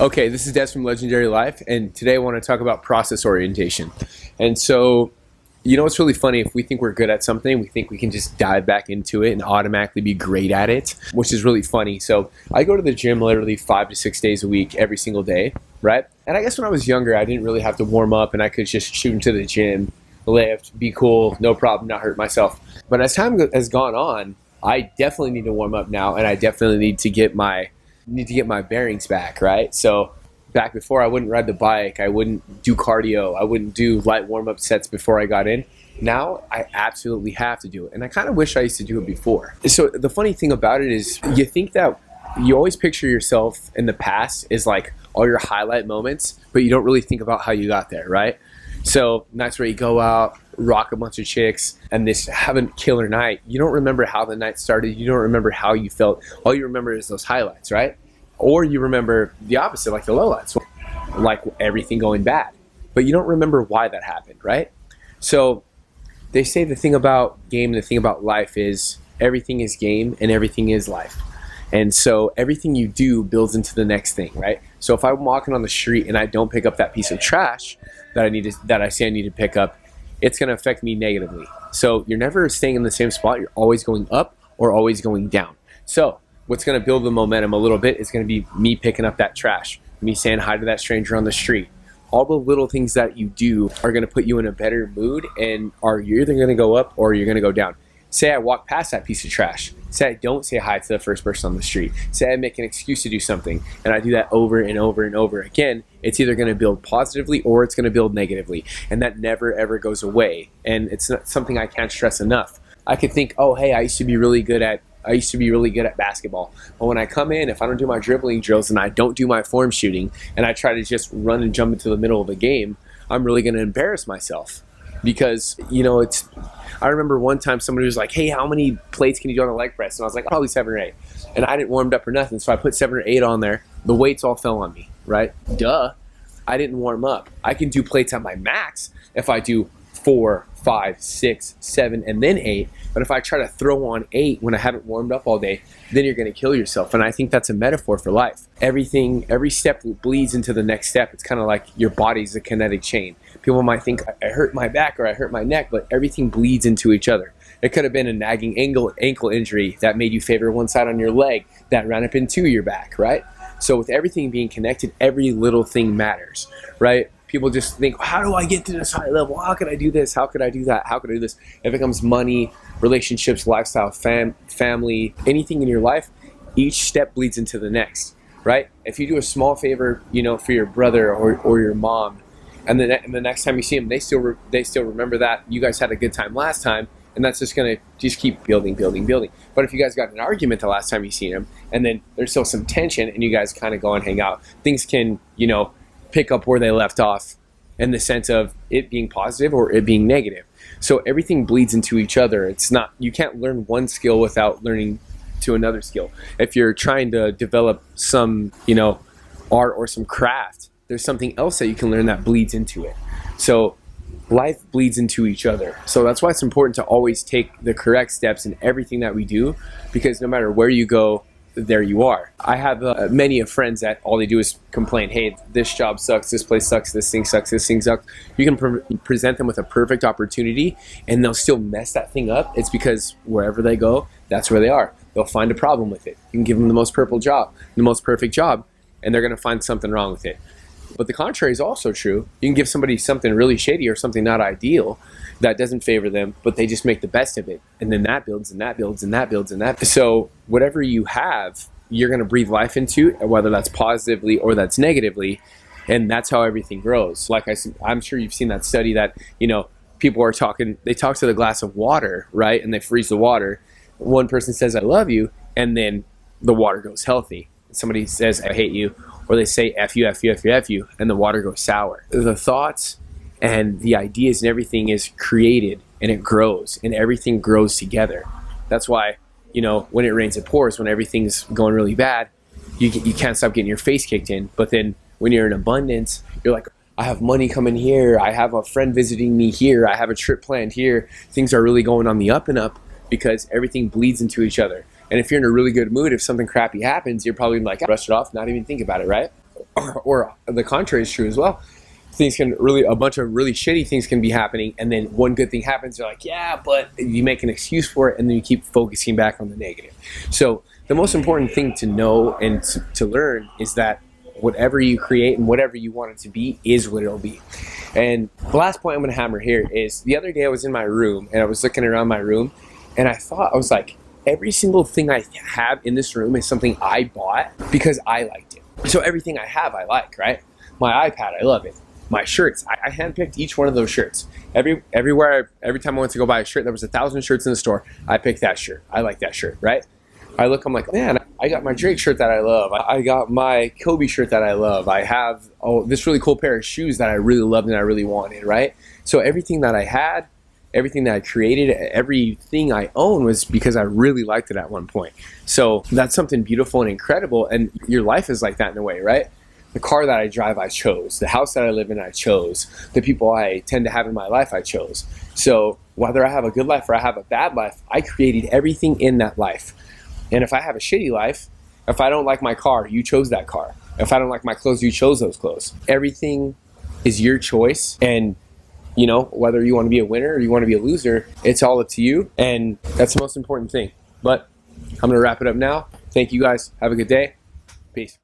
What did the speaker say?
Okay, this is Des from Legendary Life, and today I want to talk about process orientation. And so, it's really funny. If we think we're good at something, we think we can just dive back into it and automatically be great at it, which is really funny. So I go to the gym literally 5 to 6 days a week, every single day, right? And I guess when I was younger, I didn't really have to warm up, and I could just shoot into the gym, lift, be cool, no problem, not hurt myself. But as time has gone on, I definitely need to warm up now, and I definitely need to get my bearings back, right? So back before, I wouldn't ride the bike, I wouldn't do cardio, I wouldn't do light warm-up sets before I got in. Now I absolutely have to do it, and I kind of wish I used to do it before. So the funny thing about it is, you think that you always picture yourself in the past as like all your highlight moments, but you don't really think about how you got there, right? So nights where you go out, rock a bunch of chicks, and just have a killer night. You don't remember how the night started. You don't remember how you felt. All you remember is those highlights, right? Or you remember the opposite, like the lowlights, like everything going bad. But you don't remember why that happened, right? So they say the thing about game and the thing about life is everything is game and everything is life. And so everything you do builds into the next thing, right? So if I'm walking on the street and I don't pick up that piece of trash that I say I need to pick up, it's going to affect me negatively. So you're never staying in the same spot. You're always going up or always going down. So what's going to build the momentum a little bit is going to be me picking up that trash, me saying hi to that stranger on the street. All the little things that you do are going to put you in a better mood, and you're either going to go up or you're going to go down. Say I walk past that piece of trash. Say I don't say hi to the first person on the street. Say I make an excuse to do something, and I do that over and over and over again. It's either going to build positively or it's going to build negatively, and that never ever goes away. And it's not something I can't stress enough. I could think, oh hey, I used to be really good at basketball, but when I come in, if I don't do my dribbling drills and I don't do my form shooting, and I try to just run and jump into the middle of a game, I'm really going to embarrass myself. Because I remember one time somebody was like, hey, how many plates can you do on a leg press? And I was like, probably 7 or 8. And I didn't warm up or nothing, so I put 7 or 8 on there. The weights all fell on me, right? Duh. I didn't warm up. I can do plates at my max if I do 4, 5, 6, 7, and then 8. But if I try to throw on 8 when I haven't warmed up all day, then you're going to kill yourself. And I think that's a metaphor for life. Every step bleeds into the next step. It's kind of like your body's a kinetic chain. People might think I hurt my back or I hurt my neck, but everything bleeds into each other. It could have been a nagging ankle injury that made you favor one side on your leg that ran up into your back, right? So with everything being connected, every little thing matters, right? People just think, how do I get to this high level? How could I do this? How could I do that? How could I do this? It becomes money, relationships, lifestyle, family, anything in your life. Each step bleeds into the next, right? If you do a small favor, for your brother or your mom, and the next time you see them, they still remember that you guys had a good time last time, and that's just gonna keep building. But if you guys got in an argument the last time you seen them, and then there's still some tension, and you guys kind of go and hang out, things can pick up where they left off in the sense of it being positive or it being negative. So everything bleeds into each other. You can't learn one skill without learning to another skill. If you're trying to develop some art or some craft, there's something else that you can learn that bleeds into it. So life bleeds into each other. So that's why it's important to always take the correct steps in everything that we do, because no matter where you go, there you are. I have many of friends that all they do is complain, hey, this job sucks, this place sucks, this thing sucks, this thing sucks. You can present them with a perfect opportunity and they'll still mess that thing up. It's because wherever they go, that's where they are. They'll find a problem with it. You can give them the most perfect job, and they're going to find something wrong with it. But the contrary is also true. You can give somebody something really shady or something not ideal that doesn't favor them, but they just make the best of it. And then that builds and that builds and that builds and that. So whatever you have, you're going to breathe life into, whether that's positively or that's negatively. And that's how everything grows. Like I'm sure you've seen that study that, people are talking, they talk to the glass of water, right? And they freeze the water. One person says, I love you. And then the water goes healthy. Somebody says, I hate you. Or they say F you, F you, F you, F you, and the water goes sour. The thoughts and the ideas and everything is created, and it grows, and everything grows together. That's why, when it rains, it pours. When everything's going really bad, you can't stop getting your face kicked in. But then when you're in abundance, you're like, I have money coming here. I have a friend visiting me here. I have a trip planned here. Things are really going on the up and up because everything bleeds into each other. And if you're in a really good mood, if something crappy happens, you're probably like, brush it off, not even think about it, right? or the contrary is true as well. A bunch of really shitty things can be happening, and then one good thing happens, you're like, yeah, but you make an excuse for it, and then you keep focusing back on the negative. So the most important thing to know and to learn is that whatever you create and whatever you want it to be is what it'll be. And the last point I'm going to hammer here is, the other day I was in my room, and I was looking around my room, and I was like, every single thing I have in this room is something I bought because I liked it. So everything I have, I like, right? My iPad, I love it. My shirts, I handpicked each one of those shirts. Every time I went to go buy a shirt, there was 1,000 shirts in the store. I picked that shirt. I like that shirt, right? I'm like, man, I got my Drake shirt that I love. I got my Kobe shirt that I love. I have this really cool pair of shoes that I really loved and I really wanted, right? So everything that I had, everything that I created, everything I own was because I really liked it at one point. So that's something beautiful and incredible, and your life is like that in a way, right? The car that I drive, I chose. The house that I live in, I chose. The people I tend to have in my life, I chose. So whether I have a good life or I have a bad life, I created everything in that life. And if I have a shitty life, if I don't like my car, you chose that car. If I don't like my clothes, you chose those clothes. Everything is your choice. And you know, whether you want to be a winner or you want to be a loser, it's all up to you. And that's the most important thing. But I'm going to wrap it up now. Thank you guys. Have a good day. Peace.